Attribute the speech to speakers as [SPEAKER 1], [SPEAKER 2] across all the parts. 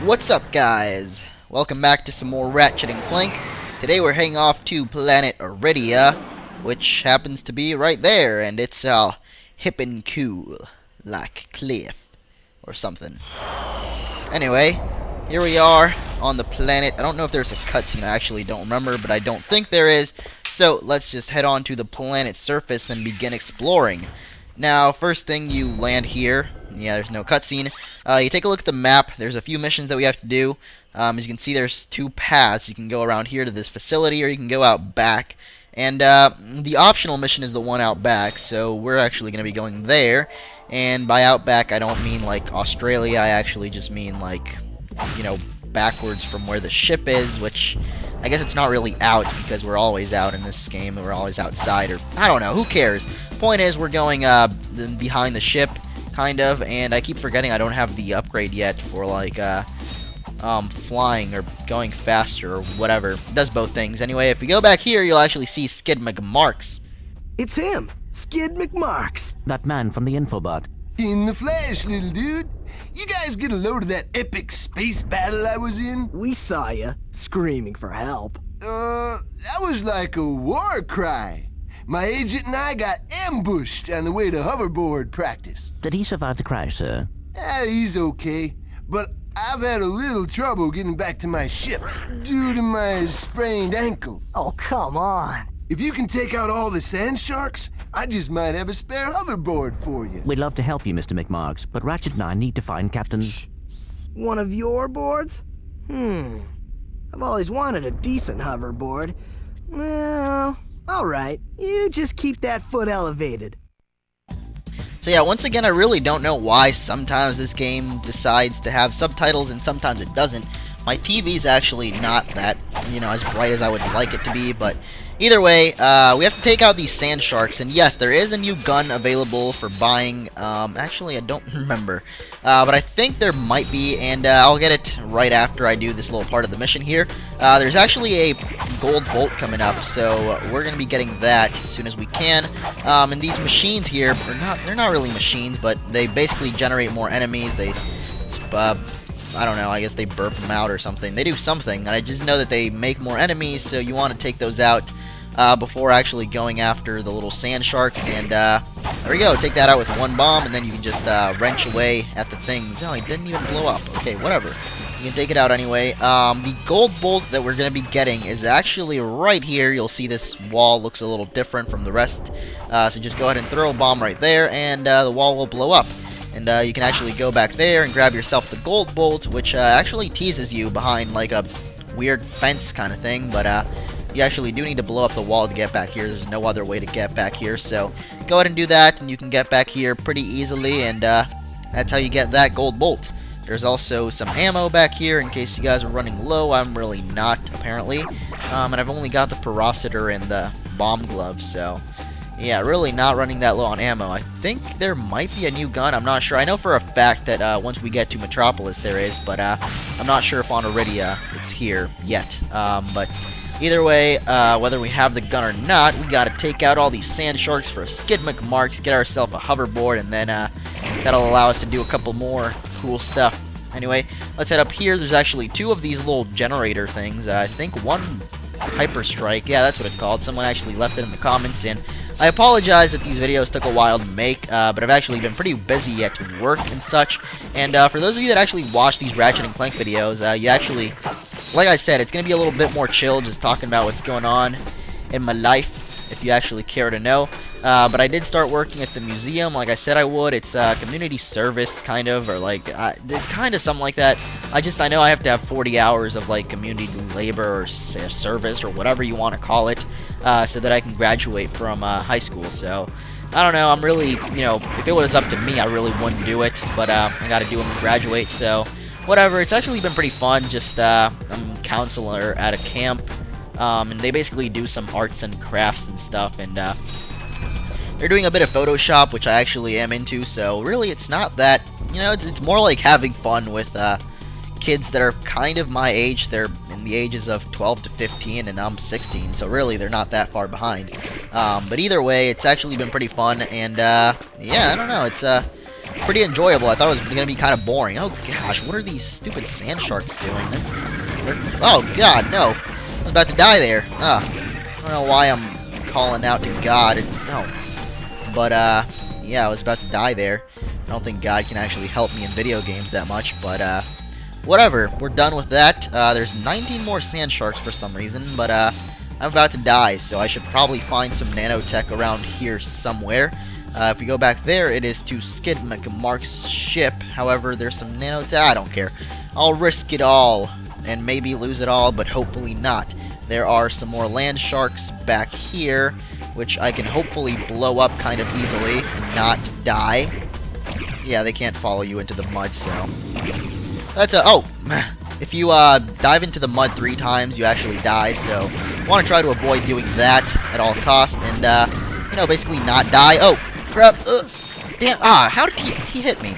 [SPEAKER 1] What's up, guys? Welcome back to some more Ratchet and Clank. Today we're heading off to planet Aridia, which happens to be right there, and it's hip and cool, like Cliff or something. Anyway, here we are on the planet. I don't know if there's a cutscene. I actually don't remember, but I don't think there is. So let's just head on to the planet's surface and begin exploring. Now, first thing, you land here. Yeah, there's no cutscene. You take a look at the map. There's a few missions that we have to do. As you can see, there's two paths. You can go around here to this facility, or you can go out back. And the optional mission is the one out back, so we're actually going to be going there. And by out back, I don't mean like Australia. I actually just mean like, you know, backwards from where the ship is, which I guess it's not really out because we're always out in this game. We're always outside, or I don't know. Who cares? Point is, we're going behind the ship, kind of, and I keep forgetting I don't have the upgrade yet for like flying or going faster or whatever. It does both things. Anyway, if we go back here, you'll actually see Skid McMarks.
[SPEAKER 2] It's him, Skid McMarks.
[SPEAKER 3] That man from the infobot.
[SPEAKER 4] In the flesh, little dude. You guys get a load of that epic space battle I was in?
[SPEAKER 2] We saw ya, screaming for help.
[SPEAKER 4] That was like a war cry. My agent and I got ambushed on the way to hoverboard practice.
[SPEAKER 3] Did he survive the crash, sir?
[SPEAKER 4] He's okay, but I've had a little trouble getting back to my ship due to my sprained ankle.
[SPEAKER 2] Oh, come on.
[SPEAKER 4] If you can take out all the sand sharks, I just might have a spare hoverboard for you.
[SPEAKER 3] We'd love to help you, Mr. McMarks, but Ratchet and I need to find Captain...
[SPEAKER 2] One of your boards? I've always wanted a decent hoverboard. Well, alright. You just keep that foot elevated.
[SPEAKER 1] So yeah, once again, I really don't know why sometimes this game decides to have subtitles and sometimes it doesn't. My TV's actually not that, as bright as I would like it to be, but either way, we have to take out these sand sharks, and yes, there is a new gun available for buying. Actually, I don't remember, but I think there might be, and I'll get it right after I do this little part of the mission here. There's actually a gold bolt coming up, so we're going to be getting that as soon as we can. And these machines here they're not really machines, but they basically generate more enemies. They, I don't know, I guess they burp them out or something. They do something, and I just know that they make more enemies, so you want to take those out before actually going after the little sand sharks. And there we go, take that out with one bomb, and then you can just wrench away at the things. Oh, it didn't even blow up. Okay, whatever. You can take it out anyway. The gold bolt that we're going to be getting is actually right here. You'll see this wall looks a little different from the rest. So just go ahead and throw a bomb right there, and the wall will blow up. And you can actually go back there and grab yourself the gold bolt, which actually teases you behind like a weird fence kind of thing. But you actually do need to blow up the wall to get back here. There's no other way to get back here. So go ahead and do that, and you can get back here pretty easily. And that's how you get that gold bolt. There's also some ammo back here in case you guys are running low. I'm really not, apparently. And I've only got the Perocitor and the bomb gloves, so yeah, really not running that low on ammo. I think there might be a new gun. I'm not sure. I know for a fact that once we get to Metropolis there is, but I'm not sure if on Aridia it's here yet. But either way, whether we have the gun or not, we got to take out all these sand sharks for Skid McMarks, get ourselves a hoverboard, and then that'll allow us to do a couple more cool stuff. Anyway, let's head up here. There's actually two of these little generator things. I think one Hyper Strike. Yeah, that's what it's called. Someone actually left it in the comments, and I apologize that these videos took a while to make, but I've actually been pretty busy at work and such. And for those of you that actually watch these Ratchet and Clank videos, you actually, like I said, it's going to be a little bit more chill, just talking about what's going on in my life, if you actually care to know. But I did start working at the museum, like I said I would. It's community service, kind of, or like, kind of something like that. I know I have to have 40 hours of, like, community labor or service, or whatever you want to call it, so that I can graduate from high school. So, I don't know, I'm really, if it was up to me, I really wouldn't do it, but I gotta do them to graduate, so whatever. It's actually been pretty fun. Just, I'm a counselor at a camp, and they basically do some arts and crafts and stuff, and they're doing a bit of Photoshop, which I actually am into, so really it's not that, it's more like having fun with kids that are kind of my age. They're in the ages of 12 to 15, and I'm 16, so really they're not that far behind. But either way, it's actually been pretty fun, and yeah, I don't know, it's pretty enjoyable. I thought it was going to be kind of boring. Oh gosh, what are these stupid sand sharks doing? Oh god, no. I was about to die there. I don't know why I'm calling out to God. No. But, yeah, I was about to die there. I don't think God can actually help me in video games that much, but, whatever. We're done with that. There's 19 more sand sharks for some reason, but, I'm about to die, so I should probably find some nanotech around here somewhere. If we go back there, it is to Skid McMark's ship. However, there's some nanotech. I don't care. I'll risk it all, and maybe lose it all, but hopefully not. There are some more land sharks back here, which I can hopefully blow up kind of easily and not die. Yeah, they can't follow you into the mud, so... That's a... Oh! If you dive into the mud 3 times, you actually die, so want to try to avoid doing that at all costs, and, you know, basically not die. Oh, crap. Damn, how did he hit me?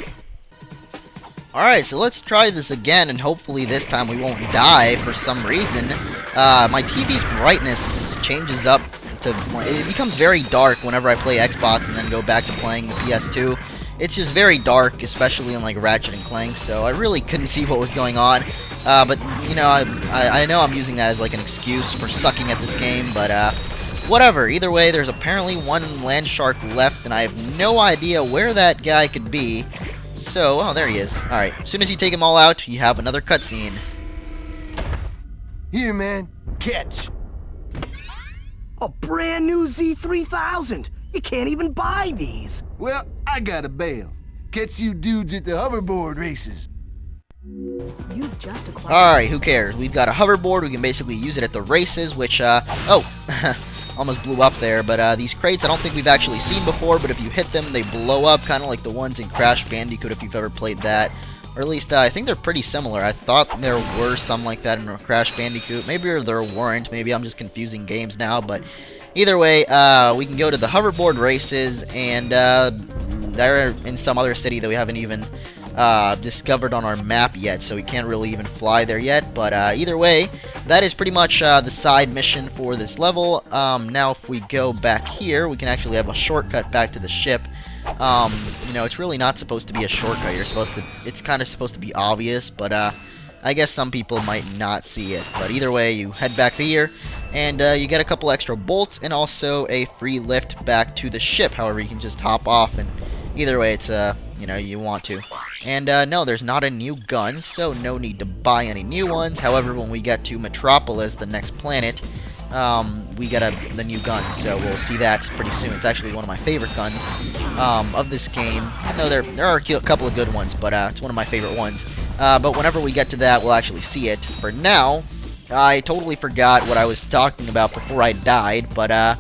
[SPEAKER 1] Alright, so let's try this again, and hopefully this time we won't die for some reason. My TV's brightness changes up to... It becomes very dark whenever I play Xbox and then go back to playing the PS2. It's just very dark, especially in, like, Ratchet and Clank, so I really couldn't see what was going on. But, you know, I know I'm using that as, like, an excuse for sucking at this game, but, whatever. Either way, there's apparently 1 land shark left, and I have no idea where that guy could be. So, oh, there he is. Alright, as soon as you take them all out, you have another cutscene.
[SPEAKER 4] Here, man. Catch.
[SPEAKER 2] A brand new Z3000! You can't even buy these!
[SPEAKER 4] Well, I got a bail. Catch you dudes at the hoverboard races.
[SPEAKER 5] You've just acquired...
[SPEAKER 1] Alright, who cares? We've got a hoverboard. We can basically use it at the races, which, oh! Almost blew up there, but these crates I don't think we've actually seen before, but if you hit them, they blow up, kind of like the ones in Crash Bandicoot if you've ever played that. Or at least, I think they're pretty similar. I thought there were some like that in Crash Bandicoot. Maybe there weren't. Maybe I'm just confusing games now, but either way, we can go to the hoverboard races, and they're in some other city that we haven't even discovered on our map yet, so we can't really even fly there yet, but either way, that is pretty much the side mission for this level. Now if we go back here, we can actually have a shortcut back to the ship. You know, it's really not supposed to be a shortcut. It's kind of supposed to be obvious, but I guess some people might not see it. But either way, you head back here, and you get a couple extra bolts, and also a free lift back to the ship. However, you can just hop off, and either way, it's, you know, you want to. And, no, there's not a new gun, so no need to buy any new ones. However, when we get to Metropolis, the next planet, we get the new gun, so we'll see that pretty soon. It's actually one of my favorite guns of this game. I know there are a couple of good ones, but it's one of my favorite ones. But whenever we get to that, we'll actually see it. For now, I totally forgot what I was talking about before I died, but yeah,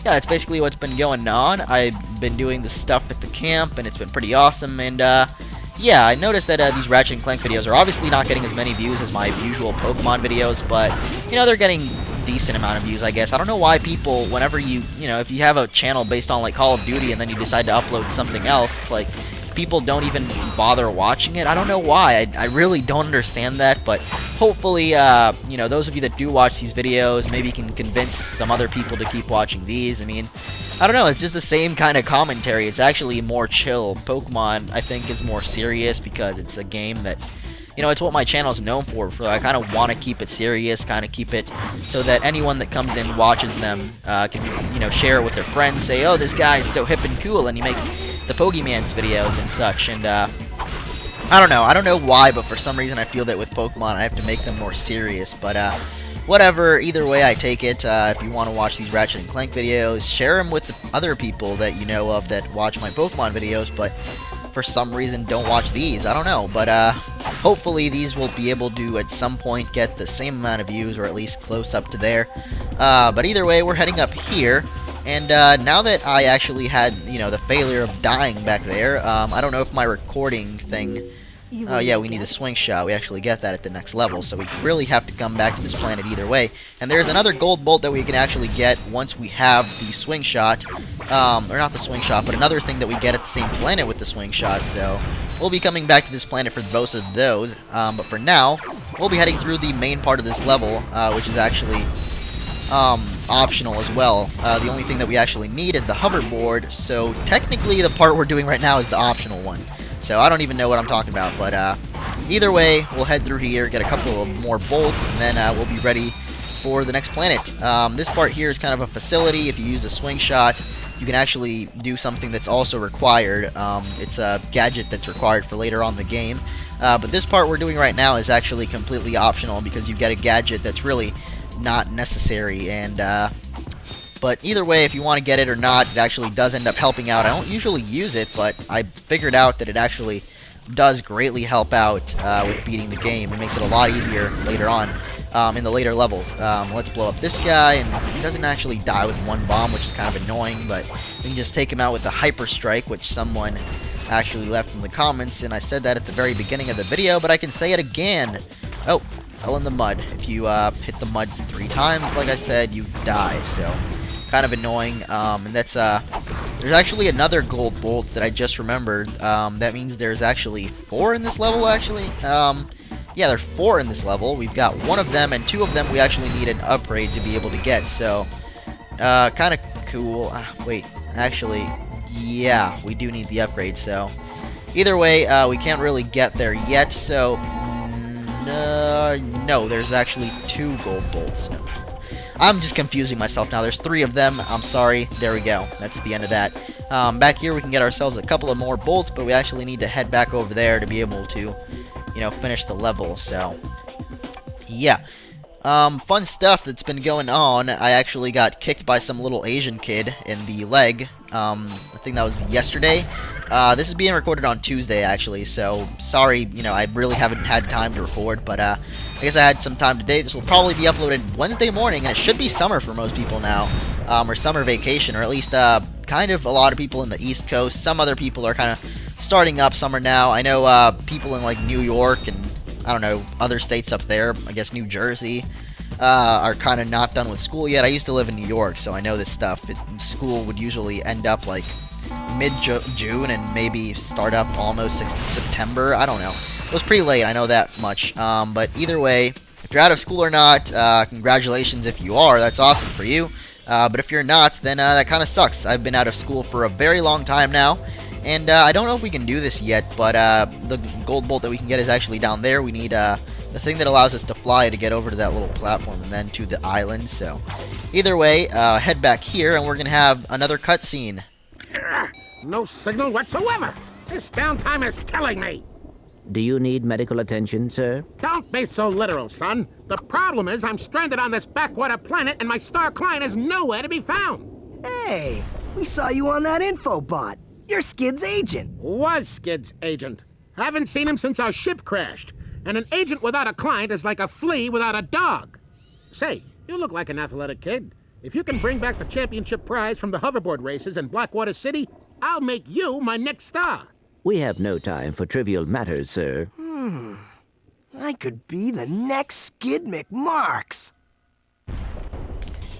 [SPEAKER 1] that's basically what's been going on. I've been doing the stuff at the camp, and it's been pretty awesome, and yeah, I noticed that these Ratchet and Clank videos are obviously not getting as many views as my usual Pokemon videos, but, you know, they're getting decent amount of views, I guess. I don't know why people, whenever you know, if you have a channel based on, like, Call of Duty and then you decide to upload something else, it's like, people don't even bother watching it. I don't know why. I really don't understand that, but hopefully, you know, those of you that do watch these videos maybe can convince some other people to keep watching these. I mean, I don't know, it's just the same kind of commentary. It's actually more chill. Pokemon, I think, is more serious because it's a game that, you know, it's what my channel is known for. I kind of want to keep it serious, kind of keep it so that anyone that comes in, watches them, can, you know, share it with their friends, say, oh, this guy is so hip and cool, and he makes the Pokemon's videos and such, and, I don't know why, but for some reason I feel that with Pokemon I have to make them more serious, but, whatever, either way I take it. If you want to watch these Ratchet and Clank videos, share them with the other people that you know of that watch my Pokemon videos, but for some reason don't watch these. I don't know, but hopefully these will be able to at some point get the same amount of views, or at least close up to there. But either way, we're heading up here, and now that I actually had, you know, the failure of dying back there, I don't know if my recording thing... Oh yeah, we need a swing shot. We actually get that at the next level, so we really have to come back to this planet either way. And there's another gold bolt that we can actually get once we have the swing shot. Or not the swing shot, but another thing that we get at the same planet with the swing shot, so we'll be coming back to this planet for both of those. But for now, we'll be heading through the main part of this level, which is actually optional as well. The only thing that we actually need is the hoverboard, so technically the part we're doing right now is the optional one. So I don't even know what I'm talking about, but either way, we'll head through here, get a couple of more bolts, and then we'll be ready for the next planet. This part here is kind of a facility. If you use a swing shot, you can actually do something that's also required. It's a gadget that's required for later on in the game. But this part we're doing right now is actually completely optional because you get a gadget that's really not necessary. And but either way, if you want to get it or not, it actually does end up helping out. I don't usually use it, but I figured out that it actually does greatly help out with beating the game. It makes it a lot easier later on in the later levels. Let's blow up this guy, and he doesn't actually die with one bomb, which is kind of annoying, but we can just take him out with the Hyper Strike, which someone actually left in the comments, and I said that at the very beginning of the video, but I can say it again. Oh, fell in the mud. If you hit the mud 3 times, like I said, you die, so kind of annoying. And that's there's actually another gold bolt that I just remembered. That means there's actually 4 in this level, actually. Yeah, there's 4 in this level. We've got 1 of them, and 2 of them we actually need an upgrade to be able to get, so kind of cool. Wait, actually, yeah, we do need the upgrade, so either way, we can't really get there yet, so no, there's actually 2 gold bolts. No. I'm just confusing myself now. There's 3 of them. I'm sorry. There we go. That's the end of that. Back here, we can get ourselves a couple of more bolts, but we actually need to head back over there to be able to, you know, finish the level. So, yeah. Fun stuff that's been going on. I actually got kicked by some little Asian kid in the leg. I think that was yesterday. This is being recorded on Tuesday, actually, so sorry, you know, I really haven't had time to record, but I guess I had some time today. This will probably be uploaded Wednesday morning, and it should be summer for most people now, or summer vacation, or at least kind of a lot of people in the East Coast. Some other people are kind of starting up summer now. I know people in, like, New York and, I don't know, other states up there, I guess New Jersey, are kind of not done with school yet. I used to live in New York, so I know this stuff. School would usually end up, like, mid-June and maybe start up almost September. I don't know. It was pretty late, I know that much. But either way, if you're out of school or not, congratulations if you are. That's awesome for you. But if you're not, then that kind of sucks. I've been out of school for a very long time now, and I don't know if we can do this yet, but the gold bolt that we can get is actually down there. We need the thing that allows us to fly to get over to that little platform and then to the island. So either way, head back here, and we're going to have another cutscene.
[SPEAKER 6] No signal whatsoever. This downtime is killing me.
[SPEAKER 3] Do you need medical attention, sir?
[SPEAKER 6] Don't be so literal, son. The problem is I'm stranded on this backwater planet and my star client is nowhere to be found.
[SPEAKER 2] Hey, we saw you on that info bot. You're Skid's agent.
[SPEAKER 6] Was Skid's agent. Haven't seen him since our ship crashed. And an agent without a client is like a flea without a dog. Say, you look like an athletic kid. If you can bring back the championship prize from the hoverboard races in Blackwater City, I'll make you my next star.
[SPEAKER 3] We have no time for trivial matters, sir.
[SPEAKER 2] I could be the next Skid McMarks.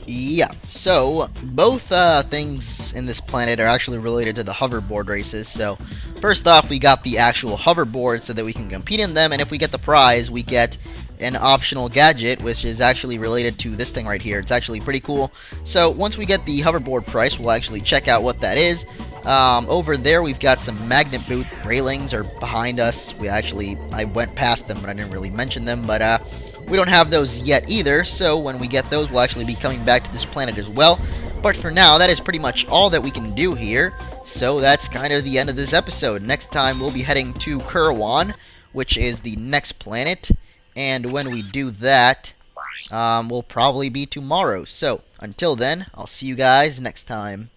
[SPEAKER 1] Yeah, so both things in this planet are actually related to the hoverboard races. So first off, we got the actual hoverboard so that we can compete in them, and if we get the prize, we get an optional gadget, which is actually related to this thing right here. It's actually pretty cool. So once we get the hoverboard price, we'll actually check out what that is. Over there, we've got some magnet boot railings are behind us. I went past them, but I didn't really mention them, but we don't have those yet either, so when we get those, we'll actually be coming back to this planet as well. But for now, that is pretty much all that we can do here, so that's kind of the end of this episode. Next time, we'll be heading to Kurwan, which is the next planet, and when we do that, will probably be tomorrow. So, until then, I'll see you guys next time.